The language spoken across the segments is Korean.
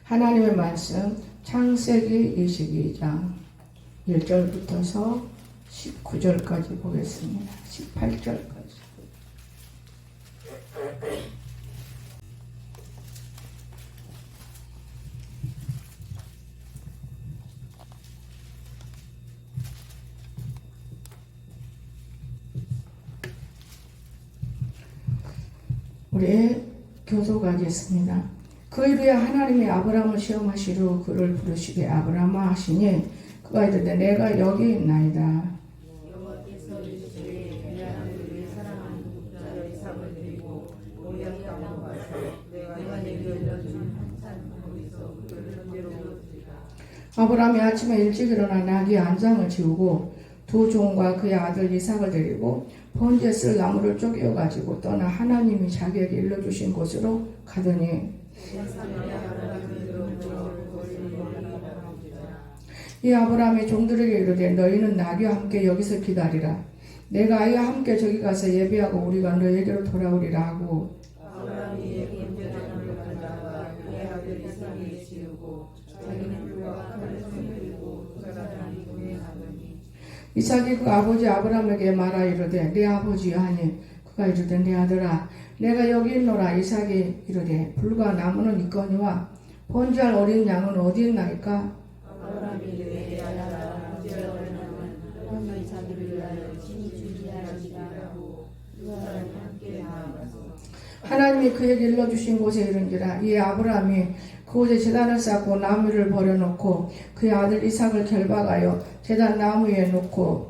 하나님의 말씀 창세기 22장 1절부터서 19절까지 보겠습니다. 18절까지. 우리 교도가겠습니다. 그 이후에 하나님이 아브라함을 시험하시려 그를 부르시되 아브라함아 하시니 그가 이르되 내가 여기 있나이다. 여호와께서 이르시되 내 아들을 사랑하는 독자를 이삭을 드리고 모리아 땅으로 가서 내가 내게 알려준 한산 거기서 그를 번제로 드리라. 아브라함이 아침에 일찍 일어나 나귀 안장을 지우고 두 종과 그의 아들 이삭을 데리고 번제 쓸 나무를 쪼개어 가지고 떠나 하나님이 자기에게 일러주신 곳으로 가더니 이 아브라함이 종들에게 이르되 너희는 나귀와 함께 여기서 기다리라. 내가 아이와 함께 저기 가서 예배하고 우리가 너희에게로 돌아오리라 하고 아브라함이 번제단을 가져다가 그의 아들 이삭에게 지우고 자기는 불과 칼을 손들고 사람이 동행하더니 이삭이 그 아버지 아브라함에게 말하 이르되 내 아버지여 하니 그가 이르되 내 아들아 내가 여기 있노라. 이삭이 이르되 불과 나무는 있거니와 번제할 어린 양은 어디 있나이까? 아브라함이 이르되 내 아들아 번제할 어린 양은 너와 이삭을 위하여 친히 준비하시라 하고 두 사람이 함께 나아가서 하나님이 그에게 일러주신 곳에 이른지라. 이에 아브라함이 그곳에 제단을 쌓고 나무를 버려놓고 그의 아들 이삭을 결박하여 제단 나무 위에 놓고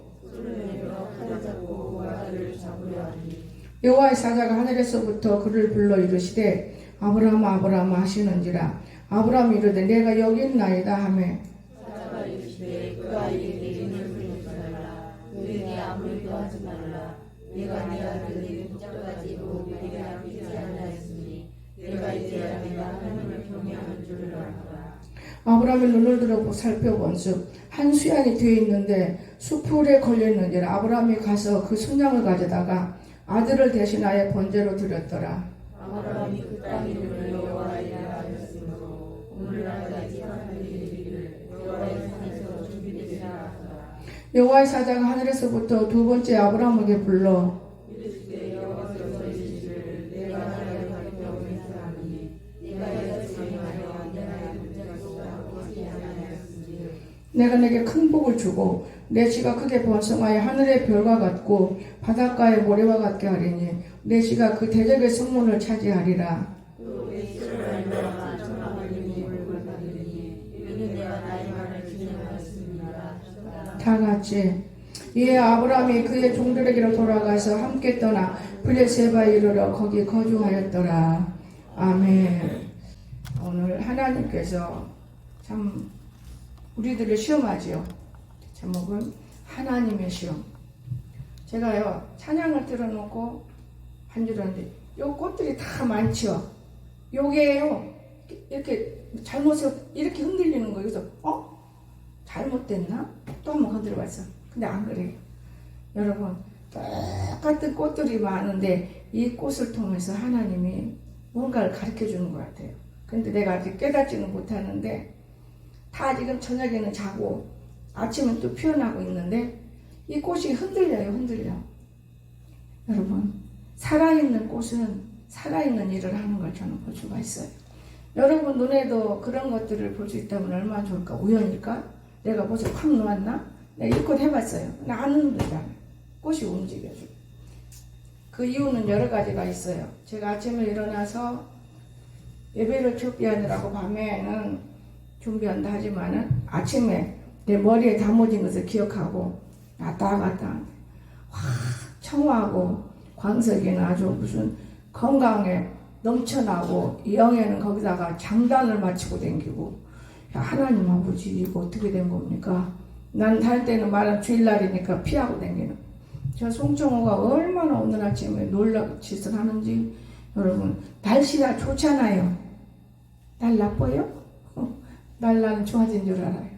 여호와의 사자가 하늘에서부터 그를 불러 이르시되 아브라함아 아브라함아 하시는지라. 아브라함이 이르되 내가 여기 있나이다 하매 사자가 이르시되 그가 이르되 이는 그러지 말라. 너희에게 아무 일도 하지 말라. 내가 네 아들에게 독자까지도 내게 아끼지 아니하였으니 내가 이제야 내가 하나님을 경외하는 줄을 알라. 아브라함이 눈을 들어 살펴본즉 한 수양이 뒤에 있는데 수풀에 걸려있는지라. 아브라함이 가서 그 순양을 가져다가 아들을 대신하여 번제로 드렸더라. 아브라함이 그 땅 이름을 여호와이라 하였으므로 오늘날까지 하나님의 이르기를 여호와의 산에서 준비되리라 하더라. 여호와의 사자가 하늘에서부터 두 번째 아브라함에게 불러 이르시되 여호와께서 이르시기를 내가 나를 가리켜 낸 사람이니 네가 여자친이 하여 내가 문제가 하고 하지 아니하였으니 내가 내게 큰 복을 주고 내 지가 크게 번성하여 하늘의 별과 같고 바닷가의 모래와 같게 하리니 내 지가 그 대적의 성문을 차지하리라. 내 시를 알미라 천하를 이미 얼굴 받으리니 이는 내가 나의 말을 진행하였습니다. 다 같이. 이에 아브라함이 그의 종들에게로 돌아가서 함께 떠나 블레셋바에 이르러 거기 거주하였더라. 아멘. 오늘 하나님께서 참 우리들을 시험하지요. 제목은 하나님의 시험. 제가요 찬양을 틀어놓고 반주하는데 요 꽃들이 다 많죠. 요게요 이렇게 잘못해서 이렇게 흔들리는 거예요. 그래서 잘못됐나? 또 한번 건드려봤어. 근데 안 그래요. 여러분 똑같은 꽃들이 많은데 이 꽃을 통해서 하나님이 뭔가를 가르쳐주는 것 같아요. 근데 내가 아직 깨닫지는 못하는데 다 지금 저녁에는 자고 아침은 또 피어나고 있는데 이 꽃이 흔들려요. 여러분 살아있는 꽃은 살아있는 일을 하는 걸 저는 볼 수가 있어요. 여러분 눈에도 그런 것들을 볼 수 있다면 얼마나 좋을까? 우연일까? 내가 꽃을 확 놓았나? 내가 이 꽃 해봤어요. 근데 안 흔들잖아요. 꽃이 움직여줘. 그 이유는 여러 가지가 있어요. 제가 아침에 일어나서 예배를 준비하느라고 밤에는 준비한다 하지만은 아침에 내 머리에 담아진 것을 기억하고 왔다 갔다 청하고 광석이는 아주 무슨 건강에 넘쳐나고 영에는 거기다가 장단을 맞추고 댕기고 야, 하나님 아버지 이거 어떻게 된 겁니까? 난 살 때는 말은 주일날이니까 피하고 댕기는 저 송정호가 얼마나 오늘 아침에 놀라 짓을 하는지 여러분 날씨가 좋잖아요. 날 나빠요? 나는 좋아진 줄 알아요.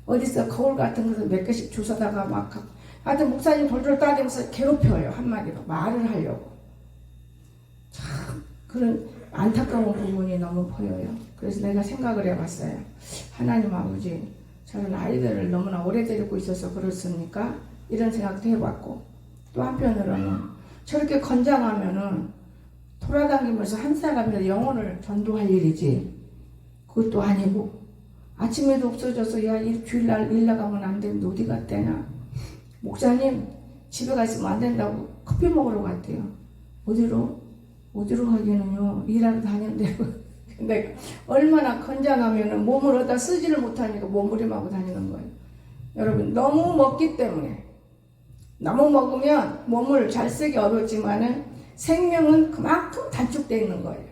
어디서 거울 같은 것을 몇 개씩 주워다가 막 하여튼 목사님 돌돌 따지면서 괴롭혀요. 한마디로 말을 하려고. 참 그런 안타까운 부분이 너무 보여요. 그래서 내가 생각을 해봤어요. 하나님 아버지, 저는 아이들을 너무나 오래 데리고 있어서 그렇습니까? 이런 생각도 해봤고, 또 한편으로는 저렇게 건장하면은 돌아다니면서 한 사람의 영혼을 전도할 일이지, 그것도 아니고 아침에도 없어져서 야 주일날 일 나가면 안 되는데 어디 갔대냐, 목사님 집에 가 있으면 안 된다고 커피 먹으러 갔대요. 어디로 가기는요 일하러 다닌대요. 근데 얼마나 건장하면은 몸을 어디다 쓰지를 못하니까 몸부림하고 다니는 거예요. 여러분, 너무 먹기 때문에, 너무 먹으면 몸을 잘 쓰기 어렵지만은 생명은 그만큼 단축되어 있는 거예요.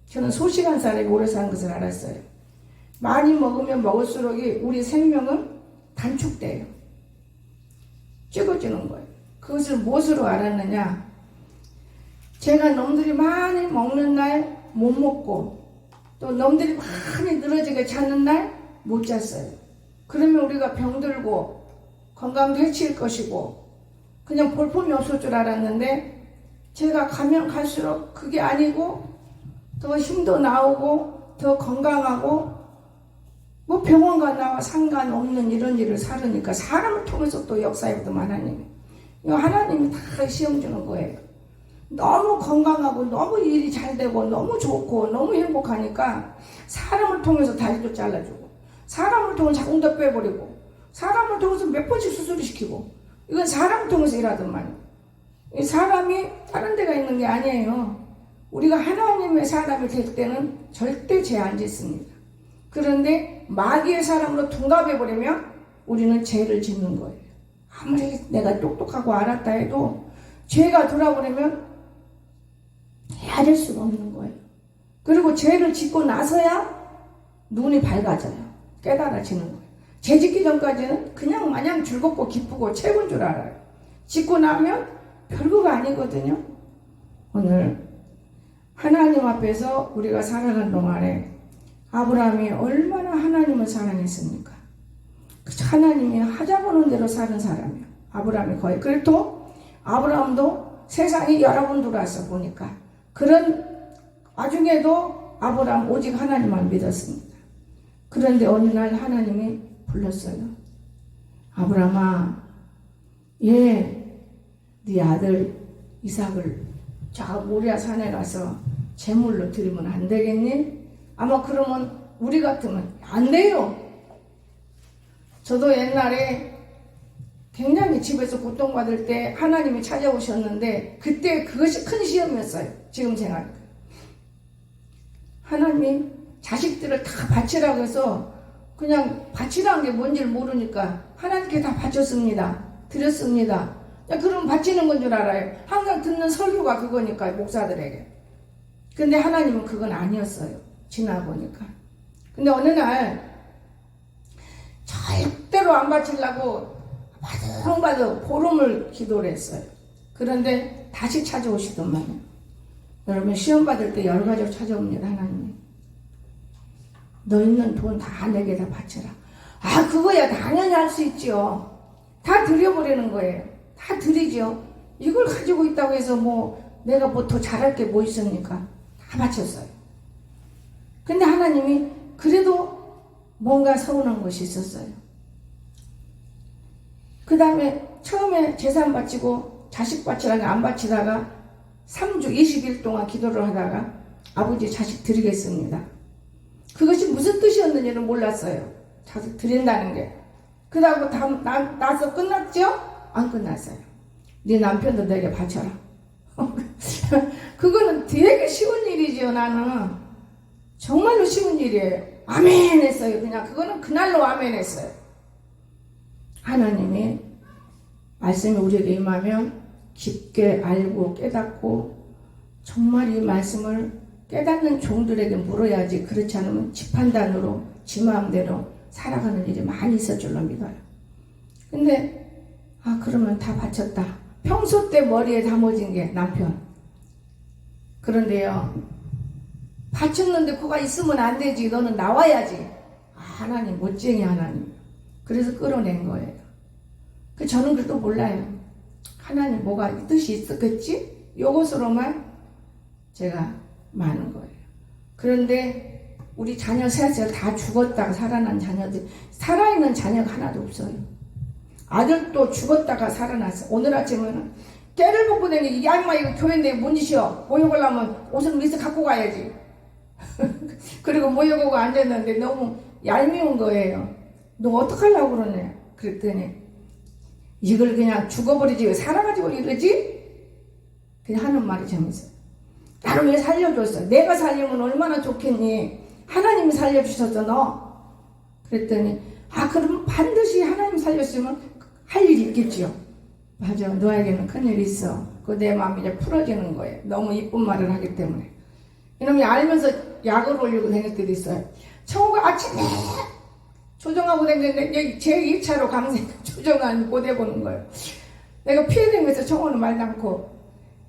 저는 소식한 사람이 오래 사는 것을 알았어요. 많이 먹으면 먹을수록 우리 생명은 단축돼요. 찍어지는 거예요. 그것을 무엇으로 알았느냐? 제가 놈들이 많이 먹는 날 못 먹고, 또 놈들이 많이 늘어지게 자는 날 못 잤어요. 그러면 우리가 병들고 건강도 해칠 것이고 그냥 볼품이 없을 줄 알았는데, 제가 가면 갈수록 그게 아니고 더 힘도 나오고 더 건강하고, 뭐 병원과 나와 상관없는 이런 일을 살으니까 사람을 통해서 또 역사해보더만 하나님이 다 시험 주는 거예요. 너무 건강하고 너무 일이 잘 되고 너무 좋고 너무 행복하니까 사람을 통해서 다리도 잘라주고, 사람을 통해서 자궁도 빼버리고, 사람을 통해서 몇 번씩 수술을 시키고, 이건 사람을 통해서 일하더만. 사람이 다른 데가 있는 게 아니에요. 우리가 하나님의 사람이 될 때는 절대 죄 안 짓습니다. 그런데 마귀의 사람으로 둔갑해버리면 우리는 죄를 짓는 거예요. 아무리 내가 똑똑하고 알았다 해도 죄가 돌아버리면 헤아릴 수가 없는 거예요. 그리고 죄를 짓고 나서야 눈이 밝아져요. 깨달아지는 거예요. 죄 짓기 전까지는 그냥 마냥 즐겁고 기쁘고 최고인 줄 알아요. 짓고 나면 별거가 아니거든요. 오늘 하나님 앞에서 우리가 살아간 동안에 아브라함이 얼마나 하나님을 사랑했습니까? 하나님이 하자보는 대로 사는 사람이에요. 아브라함이 거의. 그래도 아브라함도 세상이 여러 번 들어와서 보니까 그런 와중에도 아브라함 오직 하나님만 믿었습니다. 그런데 어느 날 하나님이 불렀어요. 아브라함아, 네 아들 이삭을 저 모리아 산에 가서 제물로 드리면 안 되겠니? 아마 그러면 우리 같으면 안 돼요. 저도 옛날에 굉장히 집에서 고통받을 때 하나님이 찾아오셨는데 그때 그것이 큰 시험이었어요. 지금 생각해요. 하나님 자식들을 다 바치라고 해서 그냥 바치라는 게 뭔지를 모르니까 하나님께 다 바쳤습니다. 드렸습니다. 그럼 바치는 건 줄 알아요. 항상 듣는 설교가 그거니까 목사들에게. 근데 하나님은 그건 아니었어요. 지나보니까. 근데 어느 날 절대로 안 바치려고 바득바득 보름을 기도를 했어요. 그런데 다시 찾아오시더만요. 여러분, 시험 받을 때 여러 가지로 찾아옵니다. 하나님이. 너 있는 돈 다 내게 다 바쳐라. 아, 그거야 당연히 할 수 있지요. 다 드려버리는 거예요. 다 드리죠. 이걸 가지고 있다고 해서 내가 더 잘할 게 뭐 있습니까? 다 바쳤어요. 근데 하나님이 그래도 뭔가 서운한 것이 있었어요. 그 다음에 처음에 재산 바치고 자식 바치라고 안 바치다가 3주 20일 동안 기도를 하다가 아버지 자식 드리겠습니다. 그것이 무슨 뜻이었는지는 몰랐어요. 자식 드린다는 게. 그 다음 나서 끝났죠? 안 끝났어요. 네 남편도 내게 바쳐라. 그거는 되게 쉬운 일이지요. 나는 정말로 쉬운 일이에요. 아멘 했어요. 그냥 그거는 그날로 아멘 했어요. 하나님이 말씀이 우리에게 임하면 깊게 알고 깨닫고 정말 이 말씀을 깨닫는 종들에게 물어야지, 그렇지 않으면 지 판단으로 지 마음대로 살아가는 일이 많이 있을 줄로 믿어요. 근데 그러면 다 바쳤다. 평소 때 머리에 담아진 게 남편. 그런데요, 바쳤는데 그가 있으면 안 되지. 너는 나와야지. 하나님 멋쟁이 하나님. 그래서 끌어낸 거예요. 저는 그래도 몰라요. 하나님 뭐가 뜻이 있었겠지? 요것으로만 제가 많은 거예요. 그런데 우리 자녀 셋을 다 죽었다가 살아난 자녀들, 살아있는 자녀가 하나도 없어요. 아들도 죽었다가 살아났어. 오늘 아침에는 깨를 먹고 다니기, 이 엄마 이거 교회인데 뭔 짓이여? 모욕을 하면 옷을 미리 갖고 가야지. 그리고 모욕하고 앉았는데 너무 얄미운 거예요. 너 어떡하려고 그러네? 그랬더니 이걸 그냥 죽어버리지 왜 살아가지고 이러지? 그냥 하는 말이 재밌어요. 나를 왜 살려줬어? 내가 살리면 얼마나 좋겠니? 하나님이 살려주셨어 너. 그랬더니 그럼 반드시 하나님 살렸으면 할 일이 있겠지요. 맞아, 너에게는 큰일이 있어. 그 내 마음이 이제 풀어지는 거예요. 너무 이쁜 말을 하기 때문에. 이놈이 알면서 약을 올리고 다닐 때도 있어요. 청우가 아침에 조정하고 다녔는데 제 2차로 강생 조정한 못 해보는 거예요. 내가 피해다니면서 청우는 말도 않고.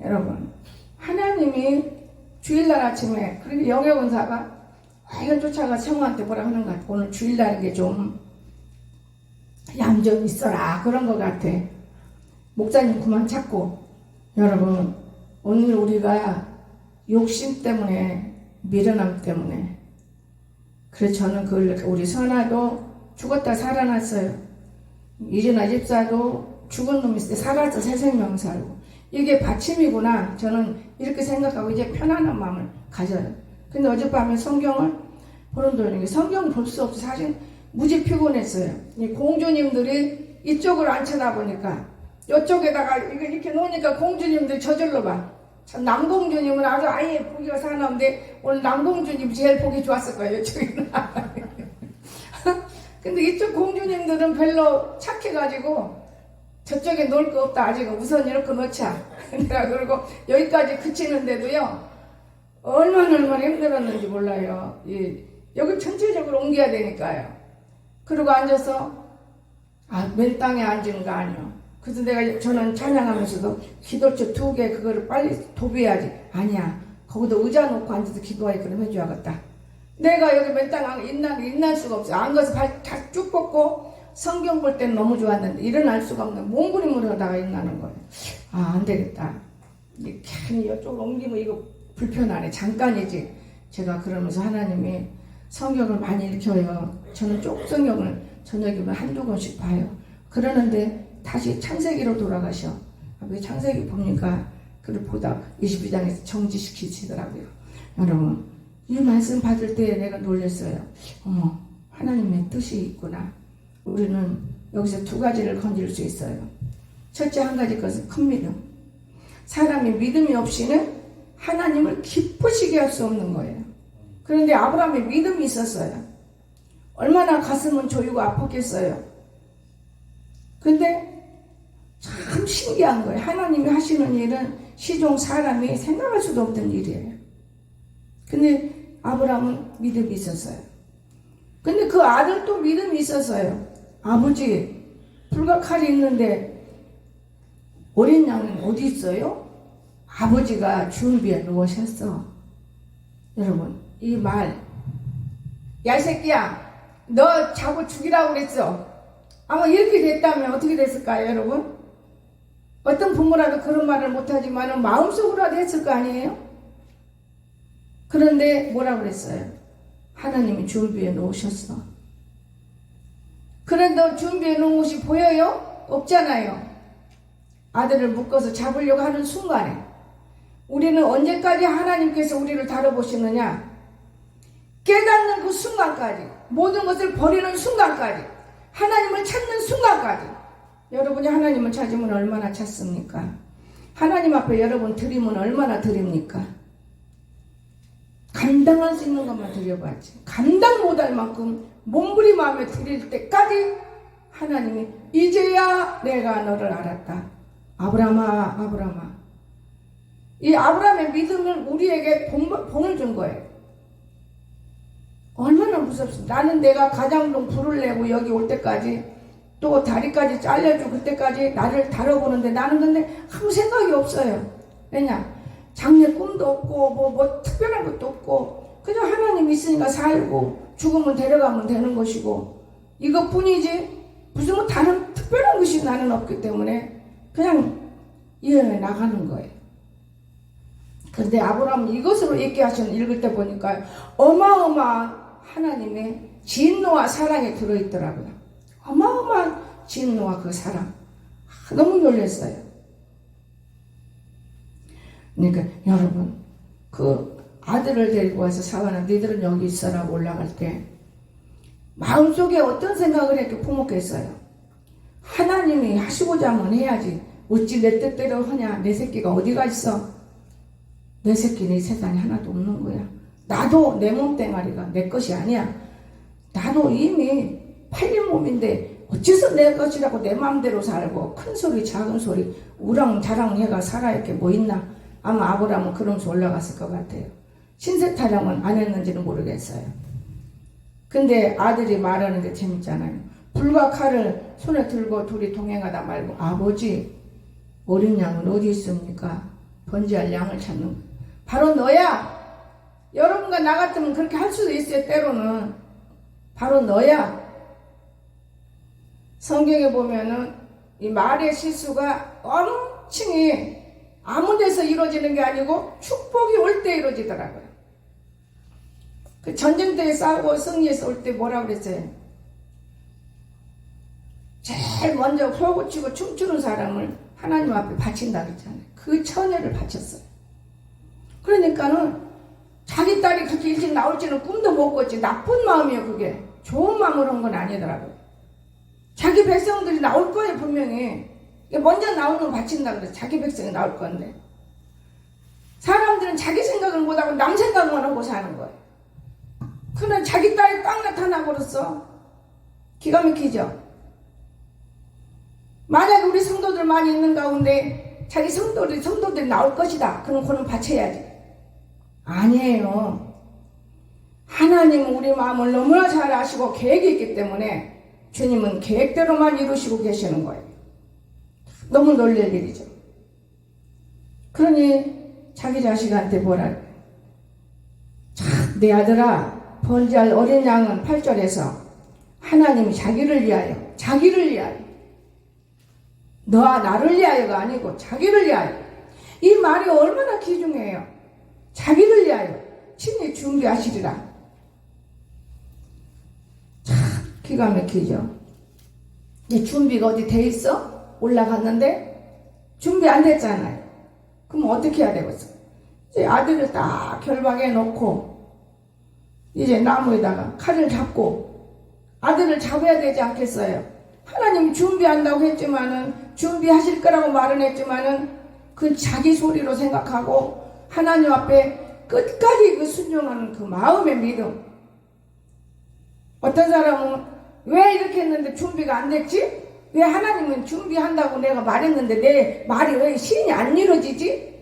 여러분, 하나님이 주일날 아침에 그렇게 영예원사가 이걸 쫓아가 청우한테 뭐라 하는 것 같아. 오늘 주일날인 게 좀 양 좀 있어라 그런 것 같아. 목사님 그만 찾고. 여러분, 오늘 우리가 욕심 때문에, 미련함 때문에, 그래서 저는 우리 선아도 죽었다 살아났어요. 이진아 집사도 죽은 놈이 있을 때 살았어. 새 생명 살고. 이게 받침이구나. 저는 이렇게 생각하고 이제 편안한 마음을 가져요. 근데 어젯밤에 성경을 보는 도중에 성경을 볼 수 없어. 사실 무지 피곤했어요. 이 공주님들이 이쪽을 안 쳐다보니까 이쪽에다가 이렇게 놓으니까 공주님들이 저절로 봐. 참 남공주님은 아주 아예 보기가 사나운데 오늘 남공주님이 제일 보기 좋았을 거예요. 이쪽에는. 근데 이쪽 공주님들은 별로 착해가지고 저쪽에 놓을 거 없다. 아직 우선 이렇게 놓자. 내가 그리고 여기까지 그치는데도요. 얼마나 힘들었는지 몰라요. 여기 전체적으로 옮겨야 되니까요. 그리고 앉아서 맨 땅에 앉은 거 아니요. 그래서 저는 찬양하면서도 기도처 2개 그거를 빨리 도배해야지. 아니야. 거기도 의자 놓고 앉아서 기도하게 그럼 해줘야겠다. 내가 여기 맨 땅에 일어날 수가 없어. 안 가서 발 다 쭉 뻗고 성경 볼 때는 너무 좋았는데 일어날 수가 없는 몸부림을 하다가 일어나는 거예요. 안 되겠다. 괜히 이쪽으로 옮기면 이거 불편하네. 잠깐이지. 제가 그러면서 하나님이 성경을 많이 읽혀요. 저는 쪽 성경을 저녁이면 한두 권씩 봐요. 그러는데 다시 창세기로 돌아가셔. 왜 창세기 보니까 그걸 보다 22장에서 정지시키시더라고요. 여러분, 이 말씀 받을 때 내가 놀랐어요. 하나님의 뜻이 있구나. 우리는 여기서 2가지를 건질 수 있어요. 첫째 한 가지 것은 큰 믿음. 사람이 믿음이 없이는 하나님을 기쁘시게 할 수 없는 거예요. 그런데 아브라함의 믿음이 있었어요. 얼마나 가슴은 조이고 아팠겠어요. 근데 참 신기한 거예요. 하나님이 하시는 일은 시종 사람이 생각할 수도 없던 일이에요. 근데 아브라함은 믿음이 있었어요. 근데 그 아들도 믿음이 있었어요. 아버지, 불과 칼이 있는데 어린 양은 어디 있어요? 아버지가 준비해 놓으셨어. 여러분, 이 말, 야 이 새끼야, 너 자고 죽이라고 그랬어. 아마 이렇게 됐다면 어떻게 됐을까요, 여러분? 어떤 부모라도 그런 말을 못하지만 마음속으로라도 했을 거 아니에요? 그런데 뭐라고 그랬어요? 하나님이 준비해 놓으셨어. 그런데 준비해 놓은 것이 보여요? 없잖아요. 아들을 묶어서 잡으려고 하는 순간에 우리는 언제까지 하나님께서 우리를 다뤄보시느냐? 깨닫는 그 순간까지, 모든 것을 버리는 순간까지, 하나님을 찾는 순간까지. 여러분이 하나님을 찾으면 얼마나 찾습니까? 하나님 앞에 여러분 드리면 얼마나 드립니까? 감당할 수 있는 것만 드려봐야지. 감당 못할 만큼 몸부림하며 드릴 때까지 하나님이 이제야 내가 너를 알았다. 아브라함아, 아브라함아. 이 아브라함의 믿음을 우리에게 본을 준 거예요. 얼마나 무섭습니까? 나는 내가 가장동 불을 내고 여기 올 때까지 또 다리까지 잘려주고 그때까지 나를 다뤄보는데 나는 근데 아무 생각이 없어요. 왜냐? 장래 꿈도 없고 뭐 특별한 것도 없고 그저 하나님 있으니까 살고 죽으면 데려가면 되는 것이고 이것뿐이지 무슨 뭐 다른 특별한 것이 나는 없기 때문에 그냥 이해해 나가는 거예요. 그런데 아브라함은 이것으로 읽을 때 보니까 어마어마한 하나님의 진노와 사랑이 들어있더라고요. 어마어마한 진노와 그 사랑. 너무 놀랐어요. 그러니까 여러분 그 아들을 데리고 와서 사와는 너희들은 여기 있어라고 올라갈 때 마음속에 어떤 생각을 했게 품었겠어요. 하나님이 하시고자 하면 해야지 어찌 내 뜻대로 하냐. 내 새끼가 어디가 있어. 내 새끼는 이 세상에 하나도 없는 거야. 나도 내 몸뚱아리가 내 것이 아니야. 나도 이미 팔린 몸인데 어째서 내 것이라고 내 마음대로 살고 큰 소리 작은 소리 우랑자랑 해가 살아야 게 뭐 있나. 아마 아브라함은 그러면서 올라갔을 것 같아요. 신세 타령은 안 했는지는 모르겠어요. 근데 아들이 말하는 게 재밌잖아요. 불과 칼을 손에 들고 둘이 동행하다 말고 아버지 어린 양은 어디 있습니까? 번제할 양을 찾는 바로 너야. 여러분과 나 같으면 그렇게 할 수도 있어요. 때로는 바로 너야. 성경에 보면은 이 말의 실수가 엄청이 아무 데서 이루어지는 게 아니고 축복이 올 때 이루어지더라고요. 그 전쟁터에 싸우고 승리해서 올 때 뭐라 그랬어요? 제일 먼저 호구치고 춤추는 사람을 하나님 앞에 바친다 그랬잖아요. 그 처녀를 바쳤어요. 그러니까는 자기 딸이 그렇게 일찍 나올지는 꿈도 못 꿨지. 나쁜 마음이에요. 그게 좋은 마음으로 한 건 아니더라고요. 자기 백성들이 나올 거예요. 분명히 먼저 나오는 바친다 그래. 자기 백성이 나올 건데 사람들은 자기 생각을 못하고 남 생각만 하고 사는 거예요. 그러나 자기 딸이 딱 나타나 버렸어. 기가 막히죠. 만약에 우리 성도들 많이 있는 가운데 자기 성도들이 나올 것이다. 그럼 그는 바쳐야지. 아니에요. 하나님은 우리 마음을 너무나 잘 아시고 계획이 있기 때문에 주님은 계획대로만 이루시고 계시는 거예요. 너무 놀랄 일이죠. 그러니 자기 자식한테 뭐라 그래. 내 아들아 번제할 어린 양은 8절에서 하나님이 자기를 위하여 너와 나를 위하여가 아니고 자기를 위하여. 이 말이 얼마나 귀중해요. 자기를 위하여 친히 준비하시리라. 참 기가 막히죠. 이 준비가 어디 돼 있어? 올라갔는데 준비 안 됐잖아요. 그럼 어떻게 해야 되겠어? 이제 아들을 딱 결박해 놓고 이제 나무에다가 칼을 잡고 아들을 잡아야 되지 않겠어요? 하나님 준비한다고 했지만은 준비하실 거라고 말은 했지만은 그 자기 소리로 생각하고 하나님 앞에 끝까지 그 순종하는 그 마음의 믿음. 어떤 사람은 왜 이렇게 했는데 준비가 안 됐지? 왜 하나님은 준비한다고 내가 말했는데 내 말이 왜 시인이 안 이루어지지?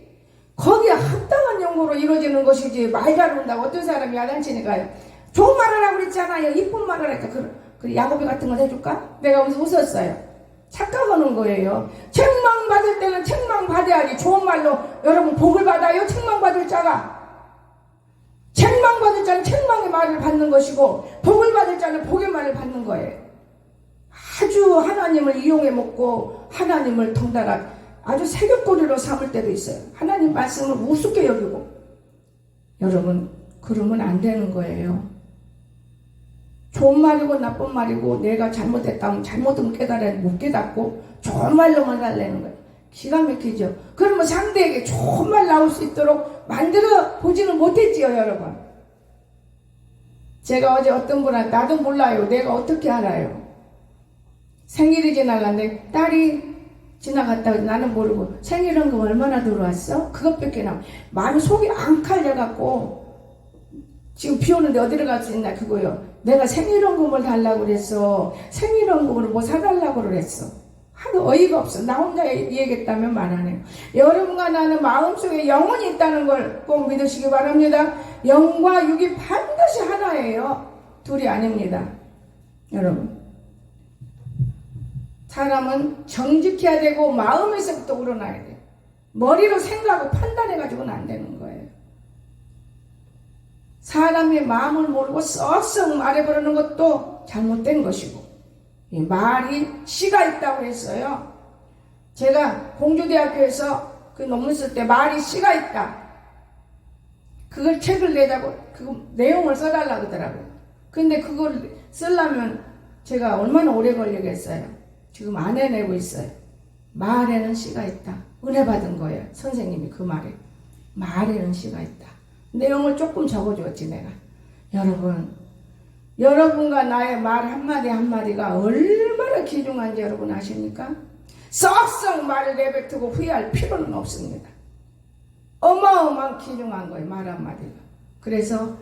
거기에 합당한 용도로 이루어지는 것이지 말 잘 온다고 어떤 사람이 야단치니까요. 좋은 말을 하라고 그랬잖아요. 이쁜 말을 하니까 그 야곱이 같은 걸 해줄까? 내가 웃었어요. 착각하는 거예요. 책망받을 때는 책망받아야지. 좋은 말로 여러분 복을 받아요. 책망받을 자가. 책망받을 자는 책망의 말을 받는 것이고 복을 받을 자는 복의 말을 받는 거예요. 아주 하나님을 이용해 먹고 하나님을 덩달아 아주 새벽거리로 삼을 때도 있어요. 하나님 말씀을 우습게 여기고. 여러분 그러면 안 되는 거예요. 좋은 말이고 나쁜 말이고 내가 잘못했다면 잘못은 깨달아야 못 깨닫고 좋은 말로만 달래는 거예요. 기가 막히죠. 그러면 상대에게 좋은 말 나올 수 있도록 만들어 보지는 못했지요. 여러분 제가 어제 어떤 분한테 나도 몰라요. 내가 어떻게 알아요. 생일이 지나갔는데 딸이 지나갔다고 나는 모르고 생일연금 얼마나 들어왔어? 그것밖에 마음이 속이 앙칼려갖고 지금 비 오는데 어디로 갈 수 있나 그거요. 내가 생일연금을 달라고 그랬어. 생일연금으로 뭐 사달라고 그랬어. 하도 어이가 없어. 나 혼자 얘기했다면 말하네요. 여러분과 나는 마음속에 영혼이 있다는 걸 꼭 믿으시기 바랍니다. 영과 육이 반드시 하나예요. 둘이 아닙니다. 여러분 사람은 정직해야 되고 마음에서부터 우러나야 돼요. 머리로 생각하고 판단해가지고는 안 되는 거예요. 사람의 마음을 모르고 썩썩 말해버리는 것도 잘못된 것이고, 이 말이 씨가 있다고 했어요. 제가 공주대학교에서 그 논문 쓸 때 말이 씨가 있다. 그걸 책을 내자고 그 내용을 써달라고 하더라고요. 근데 그걸 쓰려면 제가 얼마나 오래 걸리겠어요. 지금 안 해내고 있어요. 말에는 씨가 있다. 은혜 받은 거예요. 선생님이 그 말에. 말에는 씨가 있다. 내용을 조금 적어줬지 내가. 여러분과 나의 말 한마디 한마디가 얼마나 귀중한지 여러분 아십니까? 썩썩 말을 내뱉고 후회할 필요는 없습니다. 어마어마한 귀중한 거예요. 말 한마디가. 그래서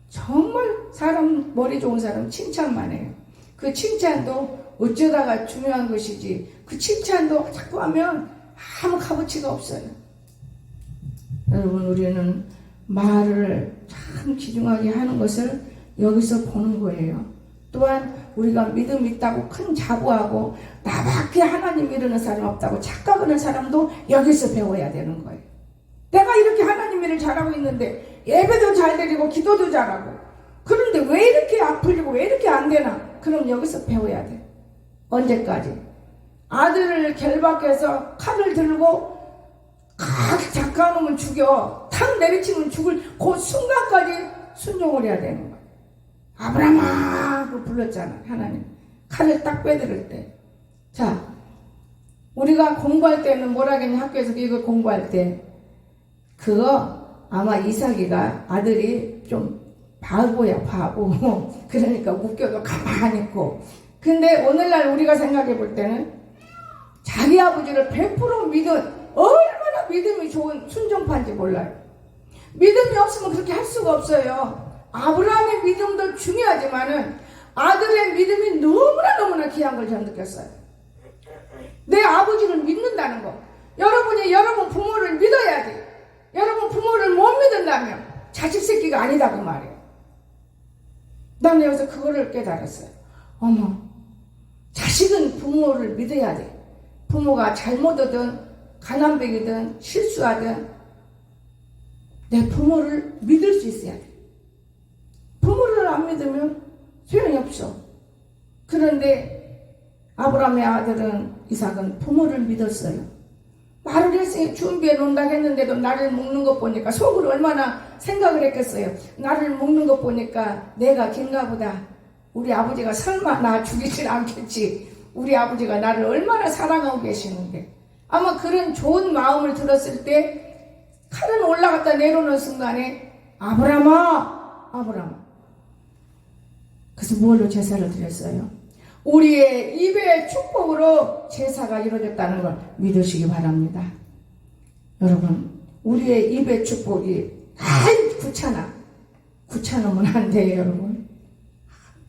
정말 사람 머리 좋은 사람 칭찬만 해요. 그 칭찬도 어쩌다가 중요한 것이지 그 칭찬도 자꾸 하면 아무 값어치가 없어요. 여러분 우리는 말을 참 귀중하게 하는 것을 여기서 보는 거예요. 또한 우리가 믿음 있다고 큰 자부하고 나밖에 하나님 이르는 사람 없다고 착각하는 사람도 여기서 배워야 되는 거예요. 내가 이렇게 하나님 일을 잘하고 있는데 예배도 잘 드리고 기도도 잘하고 그런데 왜 이렇게 안 풀리고 왜 이렇게 안 되나? 그럼 여기서 배워야 돼. 언제까지? 아들을 결박해서 칼을 들고 작가놓으면 죽여 탁 내리치면 죽을 그 순간까지 순종을 해야 되는 거야. 아브라함아 그 불렀잖아. 하나님 칼을 딱 빼들을 때. 자 우리가 공부할 때는 뭐라 했냐 학교에서 이거 공부할 때 그거 아마 이삭이가 아들이 좀 바보야 바보. 그러니까 웃겨도 가만히 있고. 근데 오늘날 우리가 생각해 볼 때는 자기 아버지를 100% 믿은 얼마나 믿음이 좋은 순종파인지 몰라요. 믿음이 없으면 그렇게 할 수가 없어요. 아브라함의 믿음도 중요하지만은 아들의 믿음이 너무나 귀한 걸 저는 느꼈어요. 내 아버지를 믿는다는 거. 여러분 부모를 믿어야지. 여러분 부모를 못 믿는다면 자식 새끼가 아니다 그 말이에요. 난 여기서 그거를 깨달았어요. 어머, 자식은 부모를 믿어야 돼. 부모가 잘못하든 가난뱅이든 실수하든 내 부모를 믿을 수 있어야 돼. 부모를 안 믿으면 소용이 없어. 그런데 아브라함의 아들은 이삭은 부모를 믿었어요. 말을 했으니 준비해 놓는다 했는데도 나를 먹는 것 보니까 속으로 얼마나 생각을 했겠어요. 나를 먹는 것 보니까 내가 긴가 보다. 우리 아버지가 설마 나 죽이진 않겠지. 우리 아버지가 나를 얼마나 사랑하고 계시는데. 아마 그런 좋은 마음을 들었을 때 칼은 올라갔다 내려오는 순간에 아브라함아. 그래서 뭘로 제사를 드렸어요? 우리의 입의 축복으로 제사가 이루어졌다는 걸 믿으시기 바랍니다. 여러분 우리의 입의 축복이 귀찮으면 안 돼요. 여러분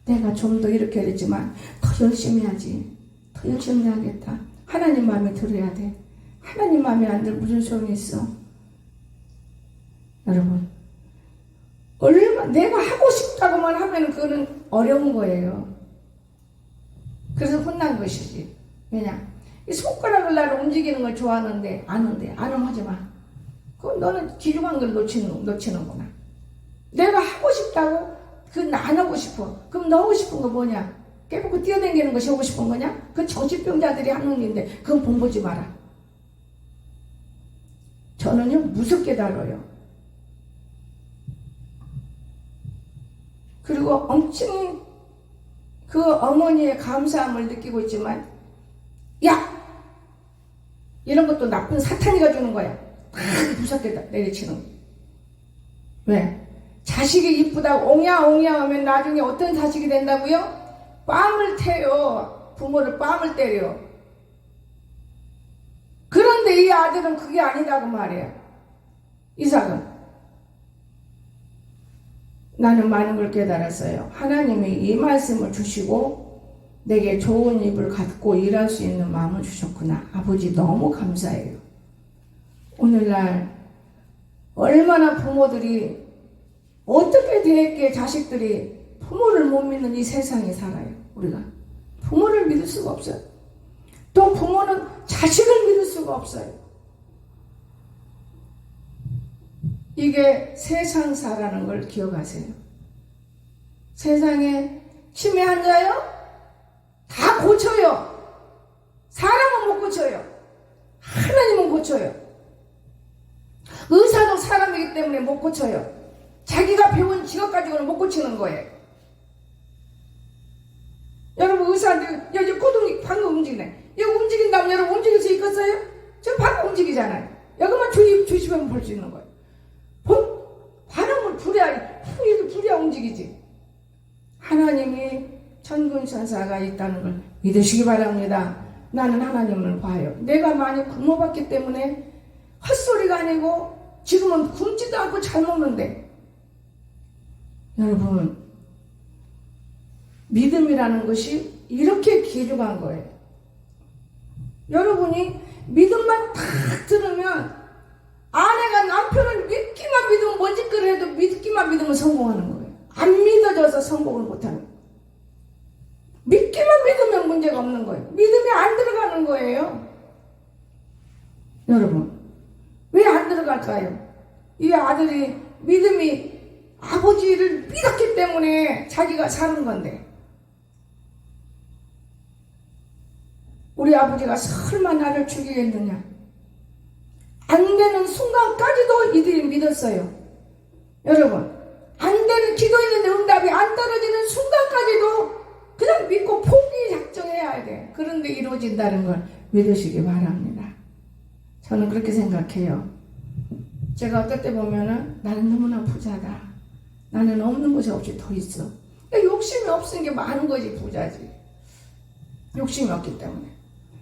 내가 좀 더 이렇게 했지만 더 열심히 하지. 더 열심히 하겠다. 하나님 마음에 들어야 돼. 하나님 마음에 안 들면 무슨 소용이 있어. 여러분 얼마 내가 하고 싶다고만 하면 그거는 어려운 거예요. 그래서 혼난 것이지. 왜냐 이 손가락을 나를 움직이는 걸 좋아하는데 안 하면 하지 마. 그럼 너는 귀중한 걸 놓치는구나. 내가 하고 싶다고 그건 안 하고 싶어. 그럼 너 하고 싶은 거 뭐냐? 깨닫고 뛰어다니는 것이 하고 싶은 거냐? 그건 정신병자들이 하는 일인데 그건 본보지 마라. 저는요 무섭게 다뤄요. 그리고 엄청 그 어머니의 감사함을 느끼고 있지만 야! 이런 것도 나쁜 사탄이가 주는 거야. 딱 무섭게 내리치는 거야. 왜? 자식이 이쁘다고 옹야 하면 나중에 어떤 자식이 된다고요? 뺨을 태요. 부모를 뺨을 때려. 그런데 이 아들은 그게 아니다고 말이에요. 이삭은 나는 많은 걸 깨달았어요. 하나님이 이 말씀을 주시고 내게 좋은 입을 갖고 일할 수 있는 마음을 주셨구나. 아버지 너무 감사해요. 오늘날 얼마나 부모들이 어떻게 되었기에 자식들이 부모를 못 믿는 이 세상에 살아요. 우리가 부모를 믿을 수가 없어요. 또 부모는 자식을 믿을 수가 없어요. 이게 세상사라는 걸 기억하세요. 세상에 치매 환자요? 다 고쳐요. 사람은 못 고쳐요. 하나님은 고쳐요. 의사도 사람이기 때문에 못 고쳐요. 자기가 배운 직업 가지고는 못 고치는 거예요. 여러분 의사들 여기 고동이 방금 움직이네. 이거 움직인다면 여러분 움직일 수 있겠어요? 지금 방금 움직이잖아요. 여기만 조심하면 볼 수 있는 거예요. 반응을 부려야 움직이지. 하나님이 천군천사가 있다는 걸 믿으시기 바랍니다. 나는 하나님을 봐요. 내가 많이 굶어봤기 때문에 헛소리가 아니고 지금은 굶지도 않고 잘 먹는데, 여러분 믿음이라는 것이 이렇게 귀중한 거예요. 여러분이 믿음만 딱 들으면, 아내가 남편을 믿기만 믿으면 뭔 짓거리 해도 믿기만 믿으면 성공하는 거예요. 안 믿어져서 성공을 못하는 거예요. 믿기만 믿으면 문제가 없는 거예요. 믿음이 안 들어가는 거예요. 여러분 왜 안 들어갈까요? 이 아들이 믿음이 아버지를 믿었기 때문에 자기가 사는 건데, 우리 아버지가 설마 나를 죽이겠느냐? 안 되는 순간까지도 이들이 믿었어요. 여러분 안 되는, 기도했는데 응답이 안 떨어지는 순간까지도 그냥 믿고 포기 작정해야 돼. 그런데 이루어진다는 걸 믿으시기 바랍니다. 저는 그렇게 생각해요. 제가 어떨 때 보면은 나는 너무나 부자다. 나는 없는 것이 없이 더 있어. 욕심이 없은 게 많은 거지 부자지. 욕심이 없기 때문에.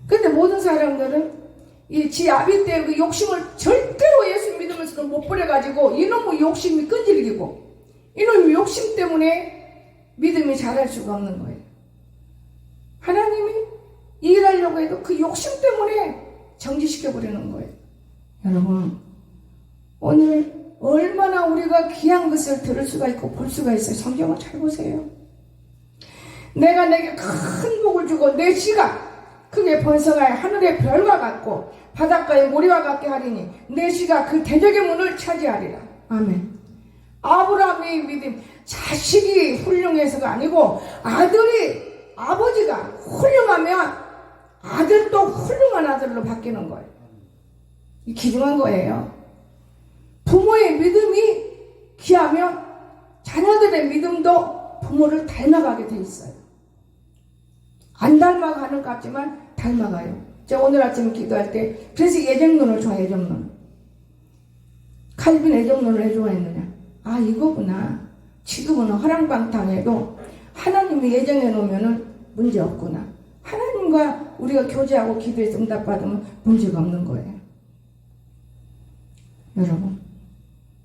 근데 모든 사람들은 이 지 아비 때 그 욕심을 절대로 예수 믿으면서도 못 버려가지고 이놈의 욕심이 끈질기고 이놈의 욕심 때문에 믿음이 자랄 수가 없는 거예요. 하나님이 일하려고 해도 그 욕심 때문에 정지시켜버리는 거예요. 여러분 오늘 얼마나 우리가 귀한 것을 들을 수가 있고 볼 수가 있어요. 성경을 잘 보세요. 내가 내게 큰 복을 주고 내 씨가 크게 번성하여 하늘의 별과 같고 바닷가의 모래와 같게 하리니 내 씨가 그 대적의 문을 차지하리라. 아멘. 아브라함의 믿음, 자식이 훌륭해서가 아니고 아버지가 훌륭하면 아들도 훌륭한 아들로 바뀌는 거예요. 이 기중한 거예요. 부모의 믿음이 귀하면 자녀들의 믿음도 부모를 닮아가게 돼 있어요. 안 닮아가는 것 같지만 닮아가요. 제가 오늘 아침 기도할 때 그래서 예정론을 좋아해요. 예정론. 칼빈 예정론을 왜 좋아했느냐? 아 이거구나. 지금은 허랑방탕해도 하나님이 예정해 놓으면 문제 없구나. 하나님과 우리가 교제하고 기도해서 응답받으면 문제가 없는 거예요. 여러분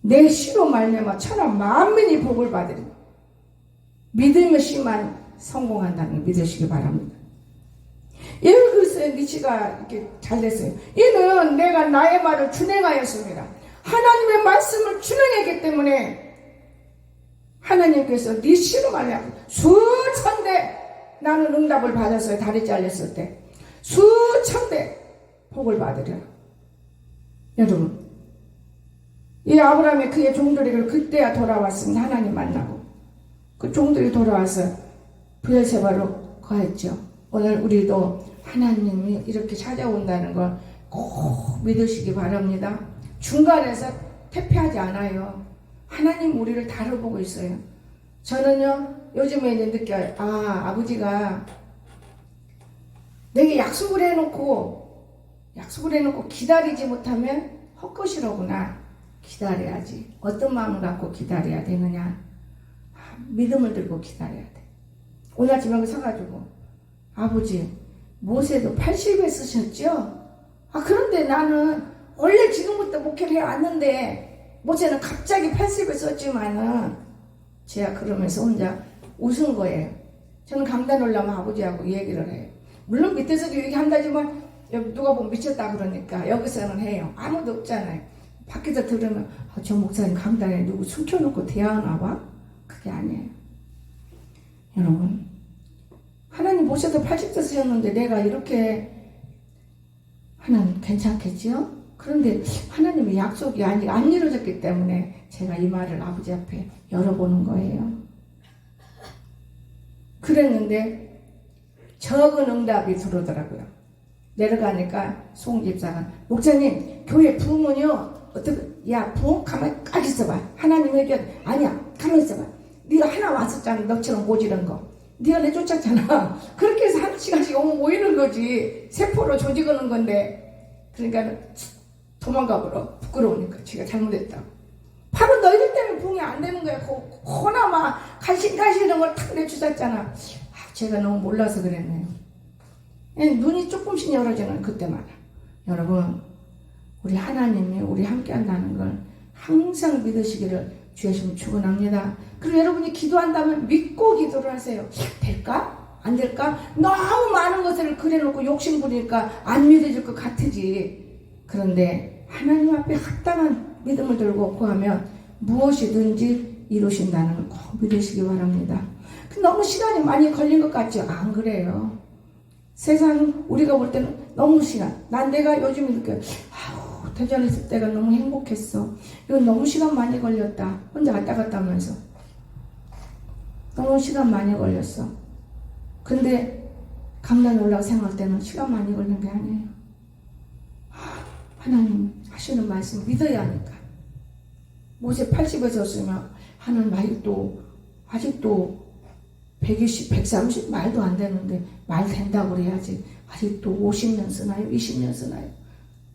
내 씨로 말미암아 천하 만민이 복을 받으리. 믿음의 씨만 성공한다는 걸 믿으시기 바랍니다. 얘는 글쎄 니치가 이렇게 잘 됐어요. 이는 내가 나의 말을 준행하였습니다. 하나님의 말씀을 준행했기 때문에 하나님께서 니치로 말미암아 수천 대 나는 응답을 받았어요. 다리 잘렸을 때 수천 대 복을 받으려. 여러분 이 아브라함의 그의 종들이 그때야 돌아왔습니다. 하나님 만나고 그 종들이 돌아와서 브엘세바로 거했죠. 오늘 우리도 하나님이 이렇게 찾아온다는 걸 꼭 믿으시기 바랍니다. 중간에서 퇴폐하지 않아요. 하나님 우리를 다뤄보고 있어요. 저는요 요즘에 이제 느껴요. 아버지가 내게 약속을 해놓고 기다리지 못하면 헛것이로구나. 기다려야지. 어떤 마음을 갖고 기다려야 되느냐? 믿음을 들고 기다려야 돼. 오늘 아침에 서가지고 아버지 모세도 80에 쓰셨죠? 그런데 나는 원래 지금부터 목회를 해왔는데 모세는 갑자기 80에 썼지만은 제가 그러면서 혼자 웃은 거예요. 저는 강단 올라면 아버지하고 얘기를 해요. 물론 밑에서도 얘기한다지만 누가 보면 미쳤다 그러니까 여기서는 해요. 아무도 없잖아요. 밖에서 들으면 저 목사님 강단에 누구 숨겨놓고 대하나 봐? 그게 아니에요. 여러분 하나님 모셔도 80대 쓰셨는데 내가 이렇게 하나님 괜찮겠지요? 그런데 하나님의 약속이 아직 안 이루어졌기 때문에 제가 이 말을 아버지 앞에 열어보는 거예요. 그랬는데 적은 응답이 들어오더라고요. 내려가니까 송 집사가 목사님 교회 부흥은요 어떻게 야 부흥 가만히 딱 있어봐. 하나님 얘기해 아니야 가만히 있어봐. 네가 하나 왔었잖아. 너처럼 모지른 거 네가 내쫓았잖아. 그렇게 해서 하나씩 하나씩 오면 모이는 거지. 세포로 조직하는 건데 그러니까 도망가 버려. 부끄러우니까 지가 잘못했다. 바로 너희들 때문에 부흥이 안 되는 거야. 허나마 갈신갈신 이런 걸 탁 내쫓았잖아. 제가 너무 몰라서 그랬네요. 눈이 조금씩 열어지는 그때마다. 여러분 우리 하나님이 우리 함께 한다는 걸 항상 믿으시기를 주의 이름으로 축원합니다. 그리고 여러분이 기도한다면 믿고 기도를 하세요. 될까? 안 될까? 너무 많은 것을 그려놓고 욕심부리니까 안 믿어질 것 같으지. 그런데 하나님 앞에 합당한 믿음을 들고 구하면 무엇이든지 이루신다는 걸 꼭 믿으시기 바랍니다. 너무 시간이 많이 걸린 것 같죠? 안 그래요. 세상 우리가 볼 때는 너무 시간. 난 내가 요즘 이렇게 대전에 있을 때가 너무 행복했어. 이건 너무 시간 많이 걸렸다. 혼자 왔다 갔다 하면서 너무 시간 많이 걸렸어. 근데 강남에 올라가 생각할 때는 시간 많이 걸린 게 아니에요. 하나님 하시는 말씀 믿어야 하니까. 모세 80에서 쓰면 하나님 아직도 120, 130 말도 안 되는데 말 된다고 그래야지. 아직도 50년 쓰나요? 20년 쓰나요?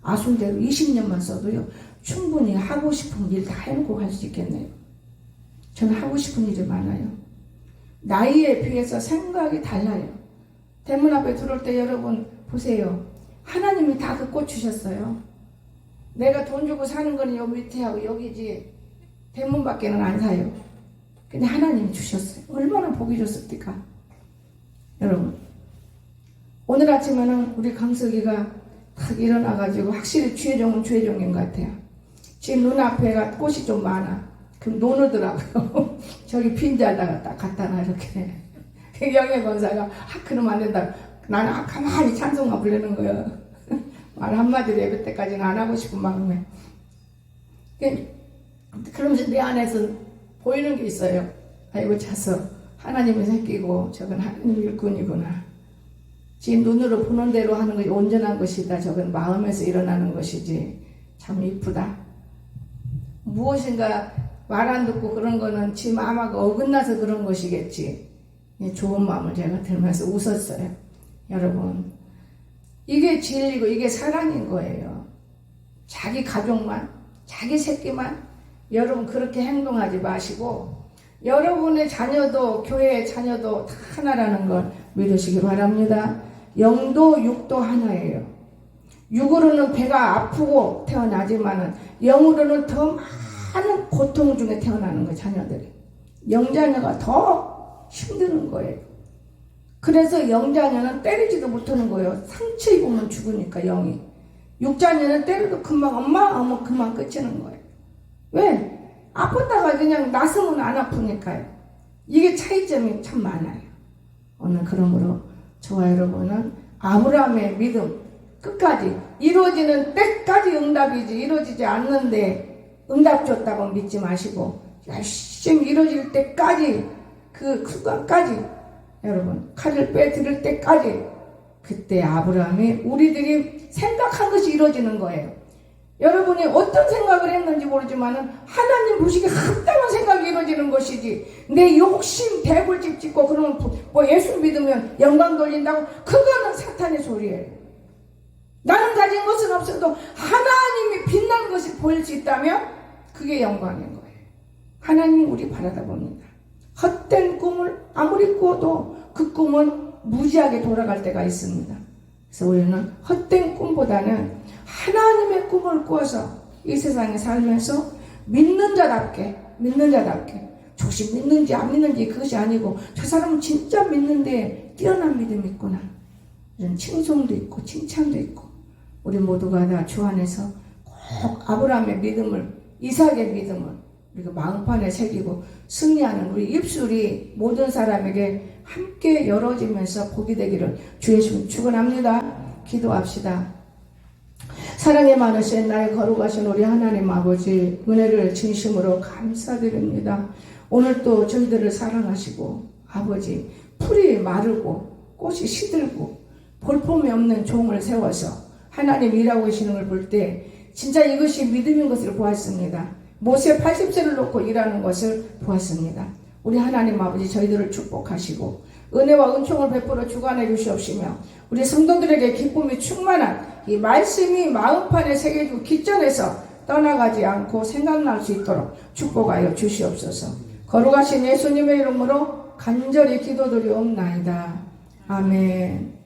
아순대로 20년만 써도요 충분히 하고 싶은 일 다 해놓고 갈 수 있겠네요. 저는 하고 싶은 일이 많아요. 나이에 비해서 생각이 달라요. 대문 앞에 들어올 때 여러분 보세요. 하나님이 다 그 꽃 주셨어요. 내가 돈 주고 사는 거는 여기 밑에 하고 여기지 대문 밖에는 안 사요. 근데 하나님이 주셨어요. 얼마나 복이 좋습니까? 여러분 오늘 아침에는 우리 강석이가 딱 일어나가지고 확실히 주의종은 주의종인 것 같아요. 지금 눈앞에가 꽃이 좀 많아. 그럼 노느더라고요. 저기 빈자에다가 딱 갖다 놔 이렇게. 영예 권사가 그러면 안 된다. 나는 가만히 찬송만 부르는 거예요. 말 한마디로 예배 때까지는 안 하고 싶은 마음에. 그러면서 내 안에서 보이는 게 있어요. 아이고 차서 하나님의 새끼고 저건 하나님 일꾼이구나. 지금 눈으로 보는 대로 하는 것이 온전한 것이다. 저건 마음에서 일어나는 것이지. 참 이쁘다. 무엇인가 말 안 듣고 그런 거는 지 마음하고 어긋나서 그런 것이겠지. 좋은 마음을 제가 들면서 웃었어요. 여러분 이게 진리고 이게 사랑인 거예요. 자기 가족만 자기 새끼만 여러분 그렇게 행동하지 마시고 여러분의 자녀도 교회의 자녀도 다 하나라는 걸 믿으시기 바랍니다. 영도 육도 하나예요. 육으로는 배가 아프고 태어나지만은 영으로는 더 많은 고통 중에 태어나는 거예요. 자녀들이. 영자녀가 더 힘드는 거예요. 그래서 영자녀는 때리지도 못하는 거예요. 상처 입으면 죽으니까 영이. 육자녀는 때려도 금방 엄마 그만 끝이는 거예요. 왜? 아팠다가 그냥 낫으면 안 아프니까요. 이게 차이점이 참 많아요. 오늘 그러므로 저와 여러분은 아브라함의 믿음 끝까지 이루어지는 때까지 응답이지 이루어지지 않는데 응답 줬다고 믿지 마시고 열심히 이루어질 때까지 그 순간까지 여러분 칼을 빼드릴 때까지 그때 아브라함이 우리들이 생각한 것이 이루어지는 거예요. 여러분이 어떤 생각을 했는지 모르지만은 하나님 보시기에 합당한 생각이 이루어지는 것이지 내 욕심 대불집 짓고 그러면 뭐 예수 믿으면 영광 돌린다고 그거는 사탄의 소리예요. 나는 가진 것은 없어도 하나님이 빛나는 것이 보일 수 있다면 그게 영광인 거예요. 하나님 우리 바라다 봅니다. 헛된 꿈을 아무리 꿔도 그 꿈은 무지하게 돌아갈 때가 있습니다. 그래서 우리는 헛된 꿈보다는 하나님의 꿈을 꾸어서 이 세상에 살면서 믿는 자답게 조금 믿는지 안 믿는지 그것이 아니고 저 사람은 진짜 믿는데 뛰어난 믿음이 있구나 이런 칭송도 있고 칭찬도 있고 우리 모두가 다 주 안에서 꼭 아브라함의 믿음을 이삭의 믿음을 우리가 마음판에 새기고 승리하는 우리 입술이 모든 사람에게 함께 열어지면서 복이 되기를 주의 이름으로 축원합니다. 기도합시다. 사랑이 많으신 나의 거룩하신 우리 하나님 아버지 은혜를 진심으로 감사드립니다. 오늘 또 저희들을 사랑하시고 아버지 풀이 마르고 꽃이 시들고 볼품이 없는 종을 세워서 하나님 일하고 계시는 걸 볼 때 진짜 이것이 믿음인 것을 보았습니다. 모세 80세를 놓고 일하는 것을 보았습니다. 우리 하나님 아버지 저희들을 축복하시고 은혜와 은총을 베풀어 주관해 주시옵시며 우리 성도들에게 기쁨이 충만한 이 말씀이 마음판에 새겨지고 기전에서 떠나가지 않고 생각날 수 있도록 축복하여 주시옵소서. 거룩하신 예수님의 이름으로 간절히 기도드리옵나이다. 아멘.